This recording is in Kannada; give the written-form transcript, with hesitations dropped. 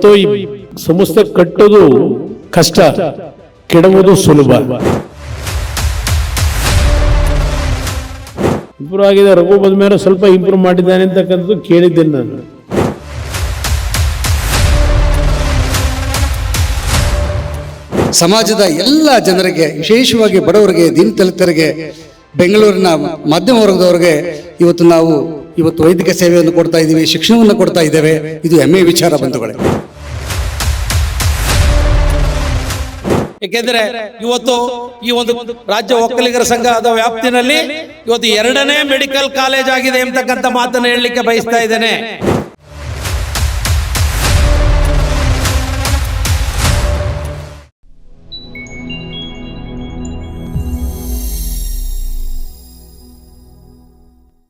ಇವತ್ತು ಈ ಸಂಸ್ಥೆ ಕಟ್ಟೋದು ಕಷ್ಟ, ಕೆಡವುದು ಸುಲಭ. ಇಂಪ್ರೂವ್ ಆಗಿದೆ, ರಘು ಬಂದ ಮೇಲೆ ಸ್ವಲ್ಪ ಇಂಪ್ರೂವ್ ಮಾಡಿದ್ದಾನೆ ಅಂತಕ್ಕಂಥದ್ದು ಕೇಳಿದ್ದೇನೆ ನಾನು. ಸಮಾಜದ ಎಲ್ಲ ಜನರಿಗೆ, ವಿಶೇಷವಾಗಿ ಬಡವರಿಗೆ, ದೀನದಲಿತರಿಗೆ, ಬೆಂಗಳೂರಿನ ಮಧ್ಯಮ ವರ್ಗದವರಿಗೆ ಇವತ್ತು ವೈದ್ಯಕೀಯ ಸೇವೆಯನ್ನು ಕೊಡ್ತಾ ಇದ್ದೀವಿ, ಶಿಕ್ಷಣವನ್ನು ಕೊಡ್ತಾ ಇದ್ದೇವೆ. ಇದು ಹೆಮ್ಮೆಯ ವಿಚಾರ ಬಂಧುಗಳೇ. ಏಕೆಂದರೆ ಇವತ್ತು ಈ ಒಂದು ರಾಜ್ಯ ಒಕ್ಕಲಿಗರ ಸಂಘದ ವ್ಯಾಪ್ತಿನಲ್ಲಿ ಇವತ್ತು 2ನೇ ಮೆಡಿಕಲ್ ಕಾಲೇಜ್ ಆಗಿದೆ ಎಂಬತಕ್ಕಂಥ ಮಾತನ್ನು ಹೇಳಲಿಕ್ಕೆ ಬಯಸ್ತಾ ಇದ್ದೇನೆ.